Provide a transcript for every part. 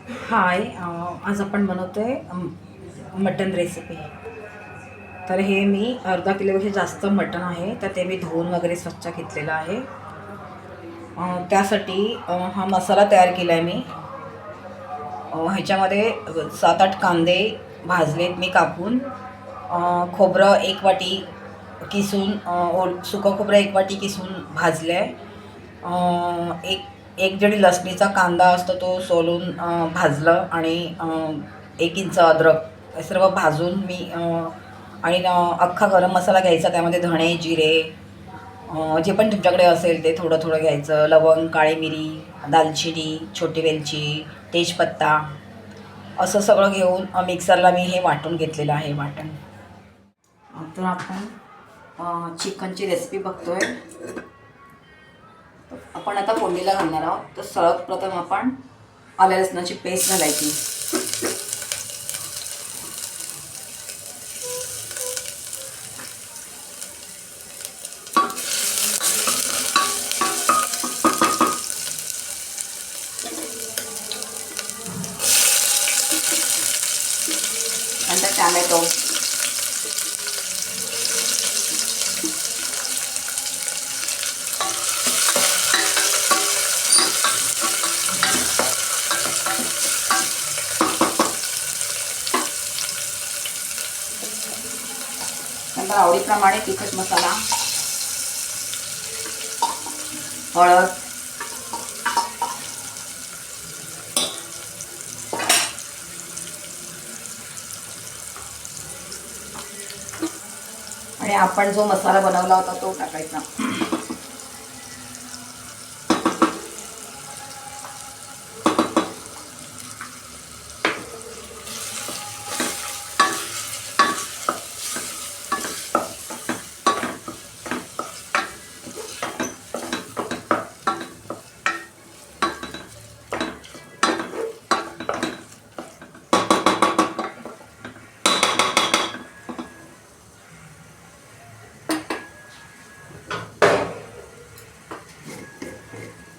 हाय. आज आपण बनवतोय मटन रेसिपी. तर हे मी अर्धा किलोपेक्षा जास्त मटण आहे, तर ते मी धुवून वगैरे स्वच्छ घेतलेलं आहे. त्यासाठी हा मसाला तयार केला आहे मी. ह्याच्यामध्ये 7-8 कांदे भाजलेत मी कापून, खोबरं 1 वाटी किसून, सुकं खोबरं 1 वाटी किसून भाजलं आहे. एक एक जडी लसणीचा कांदा असतो तो सोलून भाजलं, आणि 1 इंच अद्रक हे सर्व भाजून मी, आणि अख्खा गरम मसाला घ्यायचा. त्यामध्ये धणे, जिरे, जे पण तुमच्याकडे असेल ते थोडं थोडं घ्यायचं. लवंग, काळी मिरी, दालचिनी, छोटी वेलची, तेजपत्ता असं सगळं घेऊन मिक्सरला मी हे वाटून घेतलेलं आहे वाटण. तर आपण चिकनची रेसिपी बघतोय. आपण आता फोडणीला घालणार आहोत. तर सर्वप्रथम आपण आलं लसणाची पेस्ट घालायची. नंतर टॅमॅटो, नंतर आवडीप्रमाणे तिखट मसाला, हळद, आणि आपण जो मसाला बनवला होता तो टाकायचा.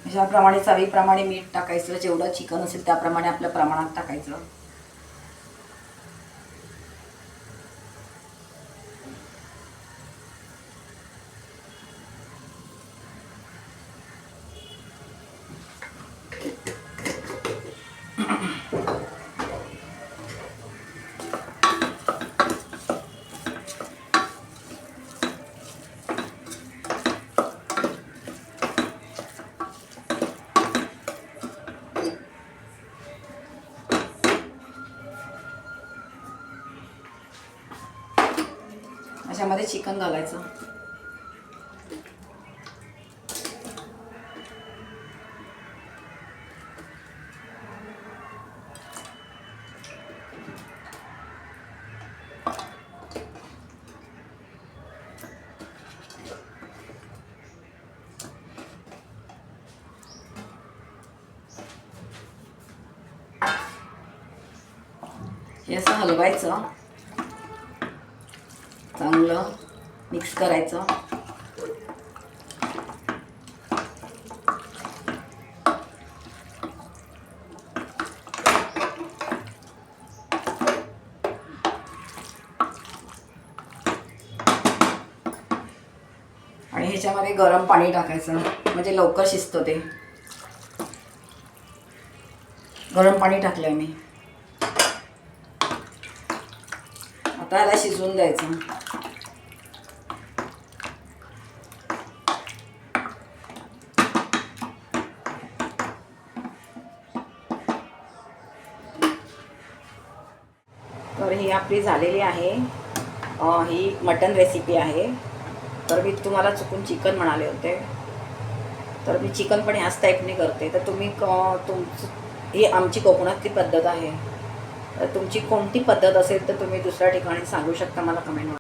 ज्याप्रमाणे चवीप्रमाणे मीठ टाकायचं. जेवढं चिकन असेल त्याप्रमाणे आपल्या प्रमाणात टाकायचं. अशामध्ये चिकन घालायचं. हे असं हलवायचं, चांगलं मिक्स करायचं. आणि ह्याच्यामध्ये गरम पाणी टाकायचं, म्हणजे लवकर शिजतं ते. गरम पाणी टाकलंय मी. आता याला शिजवून द्यायचं. तर ही आपली झालेली आहे. ही मटन रेसिपी आहे. तर मी तुम्हाला चुकून चिकन म्हणाले होते, तर मी चिकन पण ह्याच टाईपने करते. तर तुम्ही ही आमची कोकणातली पद्धत आहे. तर तुमची कोणती पद्धत असेल तर तुम्ही दुसऱ्या ठिकाणी सांगू शकता मला कमेंट.